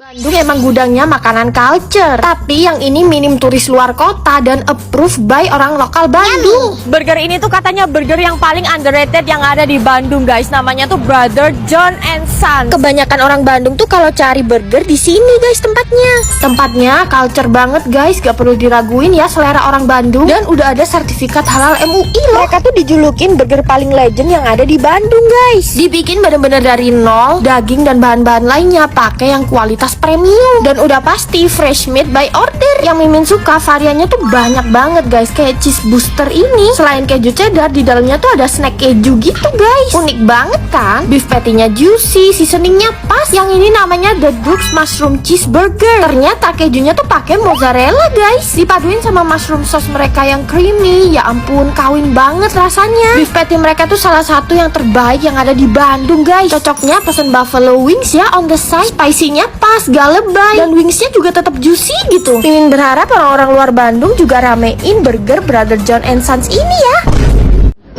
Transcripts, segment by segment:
Bandung emang gudangnya makanan culture, tapi yang ini minim turis luar kota dan approved by orang lokal Bandung. Burger ini tuh katanya burger yang paling underrated yang ada di Bandung, guys. Namanya tuh Brother John and Sons. Kebanyakan orang Bandung tuh kalau cari burger di sini, guys, tempatnya. Tempatnya culture banget, guys, gak perlu diraguin ya selera orang Bandung. Dan udah ada sertifikat halal MUI loh. Mereka tuh dijulukin burger paling legend yang ada di Bandung, guys. Dibikin bener-bener dari nol, daging dan bahan-bahan lainnya pakai yang kualitas premium dan udah pasti fresh made by order. Yang Mimin suka variannya tuh banyak banget, guys. Kayak cheese booster ini, selain keju cheddar, di dalamnya tuh ada snack keju gitu, guys. Unik banget kan? Beef patty-nya juicy, seasoningnya pas. Yang ini namanya The Duke's Mushroom Cheeseburger. Ternyata kejunya tuh pakai mozzarella, guys. Dipaduin sama mushroom sauce mereka yang creamy. Ya ampun, kawin banget rasanya. Beef patty mereka tuh salah satu yang terbaik yang ada di Bandung, guys. Cocoknya pesen buffalo wings ya on the side. Spicy-nya pas, gak lebay, dan wingsnya juga tetap juicy gitu. Mimin berharap orang-orang luar Bandung juga ramein burger Brother John and Sons ini ya.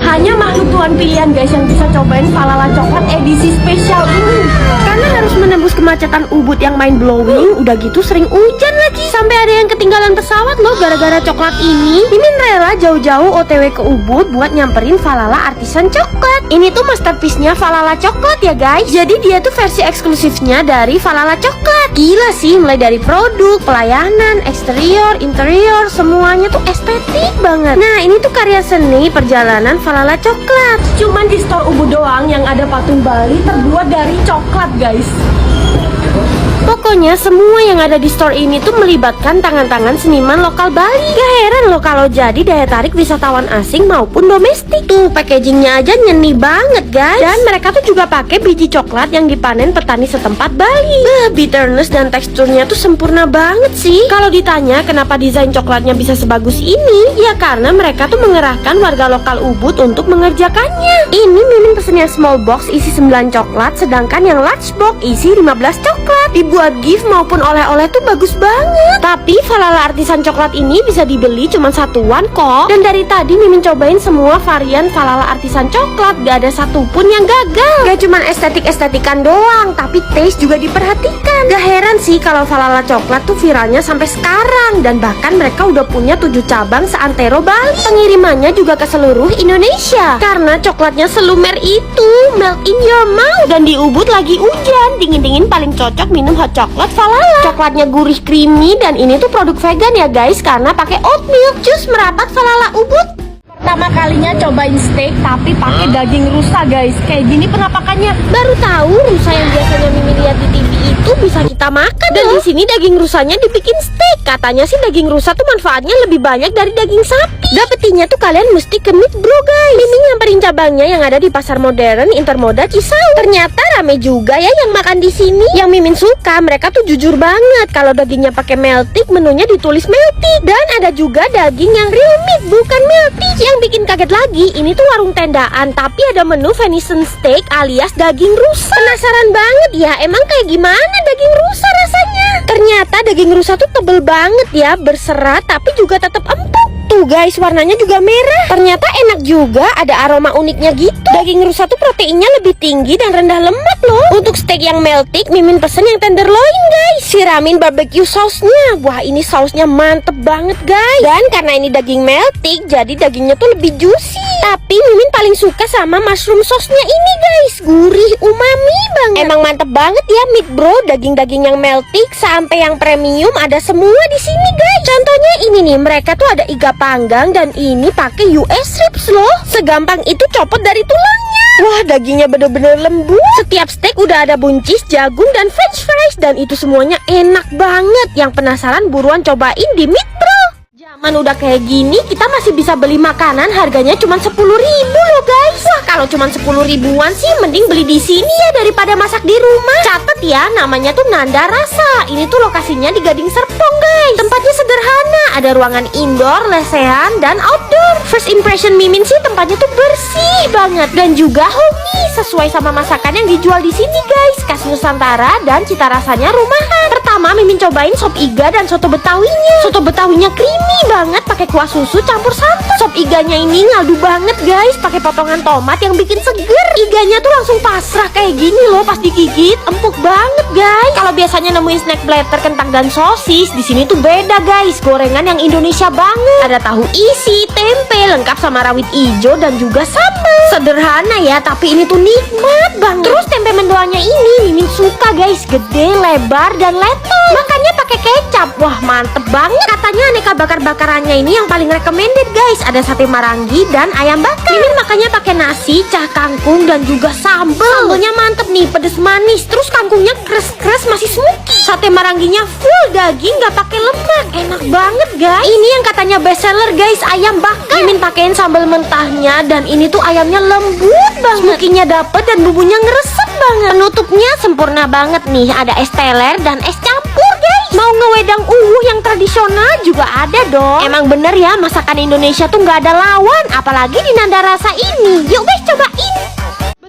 Hanya makhluk Tuhan pilihan, guys, yang bisa cobain Falala coklat edisi spesial ini. Karena harus menembus kemacetan Ubud yang mind blowing, udah gitu sering hujan lagi. Sampai ada yang ketinggalan pesawat loh gara-gara coklat ini. Mimin rela jauh-jauh OTW ke Ubud buat nyamperin Falala Artisan Coklat. Ini tuh masterpiece-nya Falala Coklat ya, guys. Jadi dia tuh versi eksklusifnya dari Falala Coklat. Gila sih, mulai dari produk, pelayanan, eksterior, interior, semuanya tuh estetik banget. Nah, ini tuh karya seni perjalanan Falala Coklat. Cuman di store Ubud doang yang ada patung Bali terbuat dari coklat, guys. Pokoknya semua yang ada di store ini tuh melibatkan tangan-tangan seniman lokal Bali. Gak heran loh kalau jadi daya tarik wisatawan asing maupun domestik. Tuh packagingnya aja nyeni banget, guys. Dan mereka tuh juga pakai biji coklat yang dipanen petani setempat Bali. Bitterness dan teksturnya tuh sempurna banget sih. Kalau ditanya kenapa desain coklatnya bisa sebagus ini, ya karena mereka tuh mengerahkan warga lokal Ubud untuk mengerjakannya. Ini Mimin pesen yang small box isi 9 coklat, sedangkan yang large box isi 15 coklat. Buat gift maupun oleh-oleh tuh bagus banget. Tapi Falala Artisan Coklat ini bisa dibeli cuma satuan kok. Dan dari tadi Mimin cobain semua varian Falala Artisan Coklat, gak ada satupun yang gagal. Gak cuma estetik-estetikan doang, tapi taste juga diperhatikan. Gak heran sih kalau Falala Coklat tuh viralnya sampai sekarang. Dan bahkan mereka udah punya 7 cabang seantero Bali. Pengirimannya juga ke seluruh Indonesia. Karena coklatnya selumer itu, melt in your mouth. Dan di Ubud lagi hujan, dingin-dingin paling cocok minum hot coklat Falala. Coklatnya gurih creamy dan ini tuh produk vegan ya, guys, karena pakai oat milk. Cus merapat Falala Ubud. Pertama kalinya cobain steak tapi pakai daging rusa, guys. Kayak gini penampakannya. Baru tahu rusa yang biasanya Mimin lihat di TV itu bisa kita makan. Dan di sini daging rusanya dibikin steak. Katanya sih daging rusa tuh manfaatnya lebih banyak dari daging sapi. Dapetinnya tuh kalian mesti ke Meat Bro, guys. Mimin nyamperin cabangnya yang ada di Pasar Modern Intermoda Cisauk. Ternyata rame juga ya yang makan di sini. Yang Mimin suka, mereka tuh jujur banget. Kalau dagingnya pakai meltik, menunya ditulis meltik. Dan ada juga daging yang real meat, bukan meltik. Yang bikin kaget lagi, ini tuh warung tendaan tapi ada menu venison steak alias daging rusa. Penasaran banget ya, emang kayak gimana daging rusa rasanya? Ternyata daging rusa tuh tebel banget ya, berserat tapi juga tetap empuk. Tuh guys, warnanya juga merah. Ternyata enak juga, ada aroma uniknya gitu. Daging rusa tuh proteinnya lebih tinggi dan rendah lemak loh. Untuk steak yang meltik, Mimin pesen yang tenderloin, guys. Siramin barbecue sausnya. Wah, ini sausnya mantep banget, guys. Dan karena ini daging meltik, jadi dagingnya tuh lebih juicy. Tapi Mimin paling suka sama mushroom sauce-nya ini, guys. Gurih, umami banget. Emang mantep banget ya Meat Bro, daging-daging yang meltik sampai yang premium ada semua di sini, guys. Contohnya ini nih, mereka tuh ada iga panggang dan ini pakai US ribs loh. Segampang itu copot dari tulangnya. Wah, dagingnya bener-bener lembut. Setiap steak udah ada buncis, jagung, dan french fries. Dan itu semuanya enak banget. Yang penasaran buruan cobain di Meat Bro. Zaman udah kayak gini, kita masih bisa beli makanan harganya cuma 10.000 loh, guys. Wah, kalau cuma 10 ribuan sih mending beli di sini ya daripada masak di rumah. Catet ya, namanya tuh Nanda Rasa. Ini tuh lokasinya di Gading Serpong, guys. Tempatnya sederhana, ada ruangan indoor, lesehan, dan outdoor. First impression Mimin sih tempatnya tuh bersih banget dan juga homey, sesuai sama masakan yang dijual di sini guys. Khas Nusantara dan cita rasanya rumahan. Pertama Mimin cobain sop iga dan soto betawinya. Soto betawinya creamy banget pakai kuah susu campur santan. Sop iganya ini ngaldu banget guys, pakai potongan tomat yang bikin seger. Iganya tuh langsung pasrah kayak gini loh pas digigit, empuk banget guys. Kalau biasanya nemuin snack platter kentang dan sosis, di sini tuh beda guys, gorengan yang Indonesia banget. Ada tahu isi, tempe lengkap sama rawit ijo dan juga sambal. Sederhana ya, tapi ini tuh nikmat banget. Terus tempe mendoannya ini Mimin suka guys, gede, lebar dan lebar. Makannya pakai kecap. Wah, mantep banget. Katanya aneka bakar-bakarannya ini yang paling recommended guys. Ada sate marangi dan ayam bakar. Mimin makannya pakai nasi, cah kangkung dan juga sambal. Sambalnya mantep nih, pedes manis. Terus kangkungnya kres-kres masih smoky. Sate maranginya full daging, nggak pakai lemak. Enak banget guys. Ini yang katanya best seller guys, ayam bakar. Mimin pakein sambal mentahnya dan ini tuh ayamnya lembut banget. Smokinya dapet dan bumbunya ngeresep banget. Penutupnya sempurna banget nih. Ada es teler dan es campur guys. Mau ngewedang yang tradisional juga ada dong. Emang bener ya, masakan Indonesia tuh nggak ada lawan. Apalagi di Nanda Rasa ini. Yuk guys, cobain.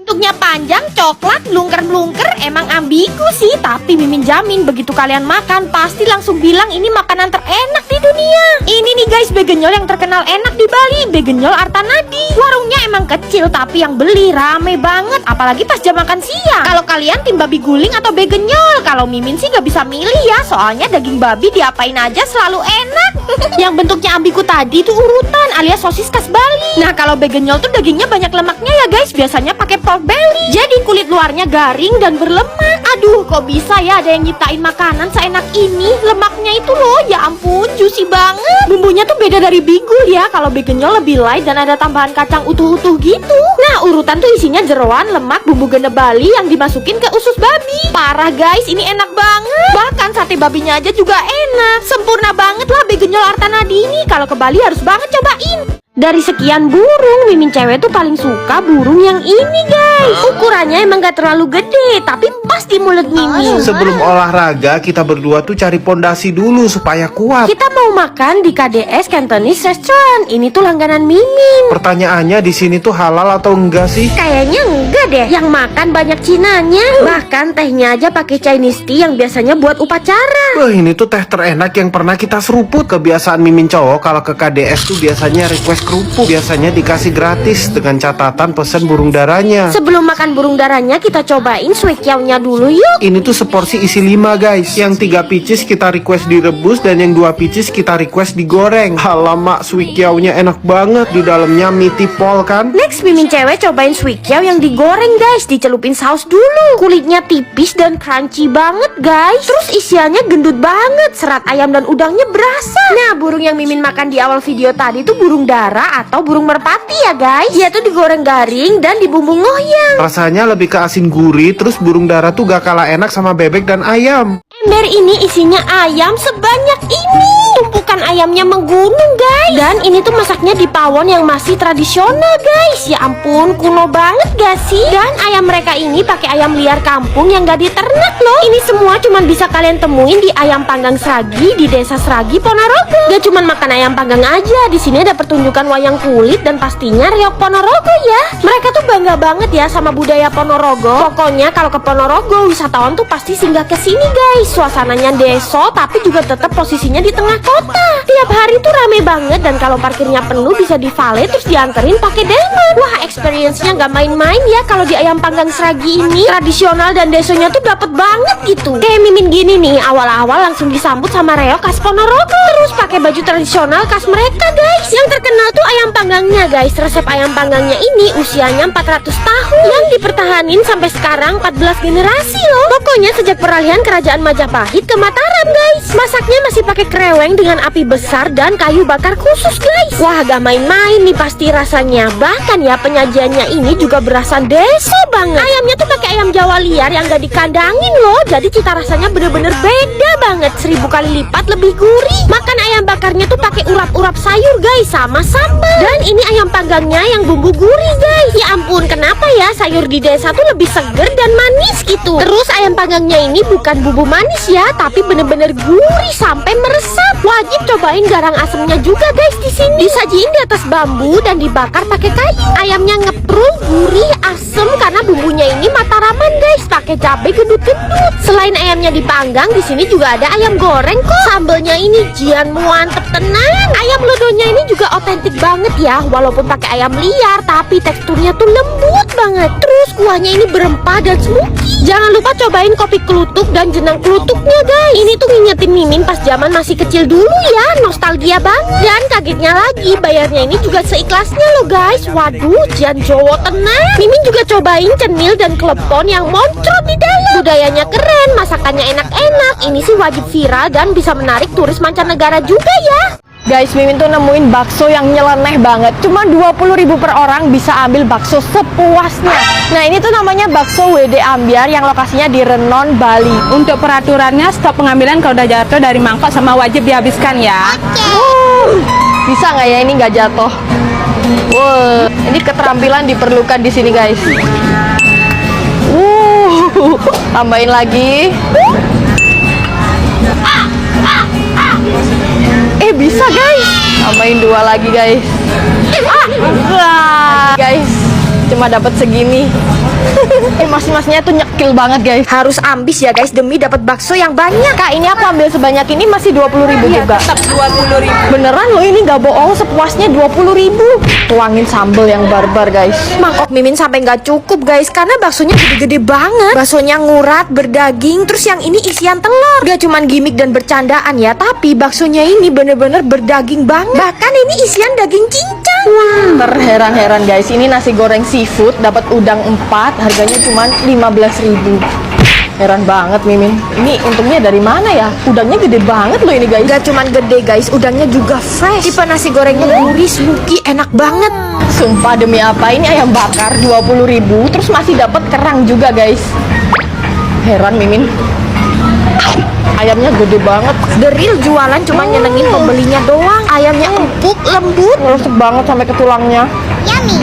Bentuknya panjang, coklat, blungker-blungker, emang ambigu sih. Tapi Mimin jamin begitu kalian makan pasti langsung bilang ini makanan terenak di dunia. Ini nih guys, begenyol yang terkenal enak di Bali, Begenyol Artanadi. Warungnya emang kecil tapi yang beli rame banget, apalagi pas jam makan siang. Kalau kalian tim babi guling atau begenyol, kalau Mimin sih gak bisa milih ya, soalnya daging babi diapain aja selalu enak. Yang bentuknya ambigu tadi tuh urutan alias sosis khas Bali. Nah kalau begenyol tuh dagingnya banyak lemaknya ya guys, biasanya pakai pork belly. Jadi kulit luarnya garing dan berlemak. Aduh, kok bisa ya ada yang nyiptain makanan seenak ini? Lemaknya itu loh, ya ampun, juicy banget. Bumbunya tuh beda dari bigul ya. Kalau begenyol lebih light dan ada tambahan kacang utuh-utuh gitu. Nah, urutan tuh isinya jeroan, lemak, bumbu gene Bali yang dimasukin ke usus babi. Parah guys, ini enak banget. Bahkan sate babinya aja juga enak. Sempurna banget lah begenyol Artanadi ini. Kalau ke Bali harus banget cobain. Dari sekian burung, Mimin cewek tuh paling suka burung yang ini guys. Ukurannya emang gak terlalu gede, tapi pas di mulut Mimin. Sebelum olahraga, kita berdua tuh cari pondasi dulu supaya kuat. Kita mau makan di KDS Cantonese Restaurant. Ini tuh langganan Mimin. Pertanyaannya di sini tuh halal atau enggak sih? Kayaknya enggak deh. Yang makan banyak Cinanya. Bahkan tehnya aja pakai Chinese tea yang biasanya buat upacara. Wah, ini tuh teh terenak yang pernah kita seruput. Kebiasaan Mimin cowok kalau ke KDS tuh biasanya request kerupuk. Biasanya dikasih gratis dengan catatan pesen burung darahnya. Sebelum makan burung darahnya, kita cobain suikiaunya dulu yuk. Ini tuh seporsi isi 5 guys. Yang 3 pieces kita request direbus dan yang 2 pieces kita request digoreng. Alamak, suikiaunya enak banget. Di dalamnya mie tipol kan. Next Mimin cewek cobain suikiau yang digoreng guys. Dicelupin saus dulu. Kulitnya tipis dan crunchy banget guys. Terus isiannya gendut banget. Serat ayam dan udangnya berasa. Nah, burung yang Mimin makan di awal video tadi tuh burung darah atau burung merpati ya guys. Dia tuh digoreng garing dan dibumbu ngoyang. Rasanya lebih ke asin gurih. Terus burung darah tuh gak kalah enak sama bebek dan ayam. Ember ini isinya ayam sebanyak ini. Tumpukan ayamnya menggunung guys. Dan ini tuh masaknya di pawon yang masih tradisional guys. Ya ampun, kuno banget gak sih? Dan ayam mereka ini pakai ayam liar kampung yang gak diternak loh. Ini semua cuman bisa kalian temuin di Ayam Panggang Sragi di Desa Sragi, Ponorogo. Gak cuman makan ayam panggang aja, di sini ada pertunjukan wayang kulit dan pastinya reok Ponorogo ya. Mereka tuh bangga banget ya sama budaya Ponorogo. Pokoknya kalau ke Ponorogo, wisatawan tuh pasti singgah ke sini guys. Suasananya deso tapi juga tetap posisinya di tengah kota. Tiap hari tuh rame banget dan kalau parkirnya penuh bisa di valet terus dianterin pakai delman. Wah, experience-nya nggak main-main ya kalau di Ayam Panggang Sragi ini. Tradisional dan desonya tuh dapet banget gitu. Kayak Mimin gini nih, awal-awal langsung disambut sama reok khas Ponorogo. Terus pakai baju tradisional khas mereka guys. Yang terkenal tuh ayam panggangnya guys. Resep ayam panggangnya ini usianya 400 tahun yang dipertahanin sampai sekarang 14 generasi loh. Pokoknya sejak peralihan kerajaan Majapahit ke Mataram guys. Masaknya masih pakai kreweng dengan api besar dan kayu bakar khusus guys. Wah, gak main-main nih pasti rasanya. Bahkan ya penyajiannya ini juga berasa deso banget. Ayamnya tuh pakai ayam Jawa liar yang gak dikandangin loh. Jadi cita rasanya bener-bener beda banget. 1000 kali lipat lebih gurih. Makan ayam bakarnya tuh pakai urap-urap sayur guys sama sambal. Dan ini ayam panggangnya yang bumbu gurih guys. Ya ampun, kenapa ya sayur di desa tuh lebih seger dan manis gitu. Terus ayam panggangnya ini bukan bumbu manis ya, tapi bener-bener gurih sampai meresap. Wajib cobain garang asemnya juga guys di sini. Disajiin di atas bambu dan dibakar pakai kayu. Ayamnya ngeprul, gurih, asem karena bumbunya ini Mataraman guys, pakai cabai gendut-gendut. Selain ayamnya dipanggang, di sini juga ada ayam goreng kok. Sambelnya ini jian mantep tenang. Ayam lodonya ini juga otentik banget ya, walaupun pakai ayam liar, tapi teksturnya tuh lembut banget. Terus kuahnya ini berempah dan smoky. Jangan lupa cobain kopi kelutuk dan jenang kelutuknya guys. Ini tuh ngingetin Mimin pas zaman masih kecil dulu ya, nostalgia banget. Dan kagetnya lagi, bayarnya ini juga seikhlasnya loh guys. Waduh, jian Jowo tenang. Mimin juga cobain cenil dan klepon yang moncrot di dalam. Budayanya keren, masakannya enak-enak. Ini sih wajib viral dan bisa menarik turis mancanegara juga ya. Guys, Mimin tuh nemuin bakso yang nyeleneh banget. Cuma 20.000 per orang bisa ambil bakso sepuasnya. Nah, ini tuh namanya bakso WD Ambyar yang lokasinya di Renon, Bali. Untuk peraturannya stop pengambilan kalau udah jatuh dari mangkok sama wajib dihabiskan ya. Bisa nggak ya ini nggak jatuh? Wow, ini keterampilan diperlukan di sini guys. Tambahin lagi. Bisa guys. Tambahin 2 lagi guys. Guys, cuma dapat segini. Mas-masnya tuh nyekil banget guys. Harus ambis ya guys demi dapat bakso yang banyak. Kak, ini aku ambil sebanyak ini masih 20.000 juga. Tetap 20.000. Beneran loh, ini nggak bohong, sepuasnya 20.000. Tuangin sambal yang barbar guys. Mangkok Mimin sampai nggak cukup guys, karena baksonya gede-gede banget. Baksonya ngurat, berdaging, terus yang ini isian telur. Gak cuman gimmick dan bercandaan ya, tapi baksonya ini bener-bener berdaging banget. Bahkan ini isian daging cincang. Wah, Terheran-heran guys, ini nasi goreng seafood dapat udang 4, harganya cuma 15.000. Heran banget Mimin. Ini untungnya dari mana ya? Udangnya gede banget loh ini guys. gak cuman gede guys, udangnya juga fresh. Tipe nasi gorengnya gurih, smoky, enak banget. Sumpah demi apa, ini ayam bakar 20.000, terus masih dapat kerang juga guys. Heran Mimin. Ayamnya gede banget. The real jualan cuma nyenengin pembelinya doang. Ayamnya empuk, lembut. Ngerosek banget sampai ke tulangnya. Yummy.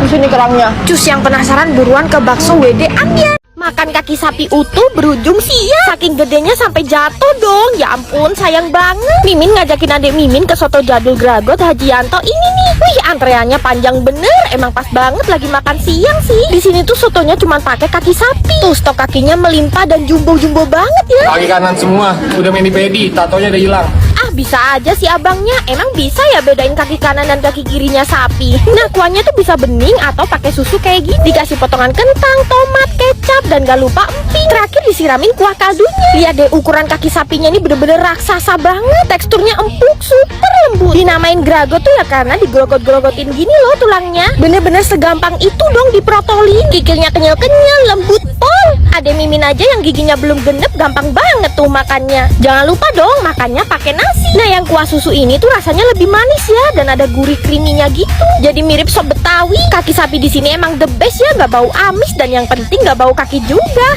Terus ini kerangnya. Cus yang penasaran buruan ke bakso WD Ambyar. Makan kaki sapi utuh berujung sia. Saking gedenya sampai jatuh dong. Ya ampun, sayang banget. Mimin ngajakin adik Mimin ke soto jadul Gragot Haji Yanto ini nih. Wih, antreannya panjang bener. Emang pas banget lagi makan siang sih. Di sini tuh sotonya cuma pakai kaki sapi. Tuh stok kakinya melimpah dan jumbo-jumbo banget ya. Kaki kanan semua, udah mini pedi, tatonya udah hilang. Ah, bisa aja sih abangnya. Emang bisa ya bedain kaki kanan dan kaki kirinya sapi? Nah, kuahnya tuh bisa bening atau pakai susu kayak gini. Dikasih potongan kentang, tomat, kecap, dan gak lupa emping. Terakhir disiramin kuah kaldunya. Lihat deh, ukuran kaki sapinya ini bener-bener raksasa banget. Teksturnya empuk, super lembut. Dinamain gragot tuh ya karena digrogot-grogotin gini loh tulangnya. Bener-bener segampang itu dong diprotolin. Kikilnya kenyal-kenyal, lembut pol. Ada Mimin aja yang giginya belum genep, gampang banget tuh makannya. Jangan lupa dong makannya pakai nasi. Nah, yang kuah susu ini tuh rasanya lebih manis ya, dan ada gurih creamy-nya gitu. Jadi mirip sop Betawi. Kaki sapi di sini emang the best ya, nggak bau amis dan yang penting nggak bau kaki juga.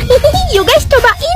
Yuk guys, cobain.